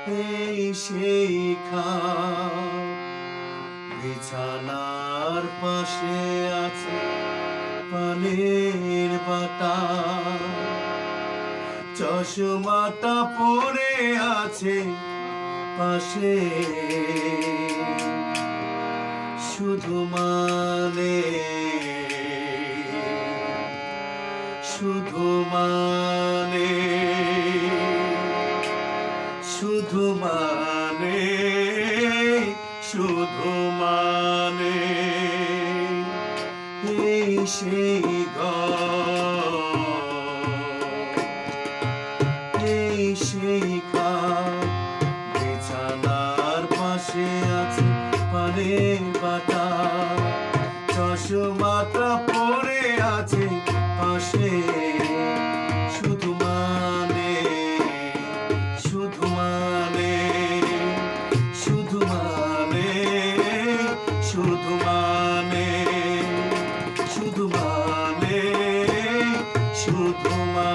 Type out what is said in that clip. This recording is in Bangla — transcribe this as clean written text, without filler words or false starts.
এই সেই খাট বিছানার পাশে আছে পানের পাতা, চশমাটা পড়ে আছে পাশে, শুধু মানে শুধু মানে শুধু মানে শুধু মানে এই সেই এই সেই খাট বিছানার পাশে আছে পানের বাটা, চশমাটা পড়ে আছে পাশে, শুধু মানে শুধু মানে শুধু মানে শুধু মানে শুধু মানে শুধু মানে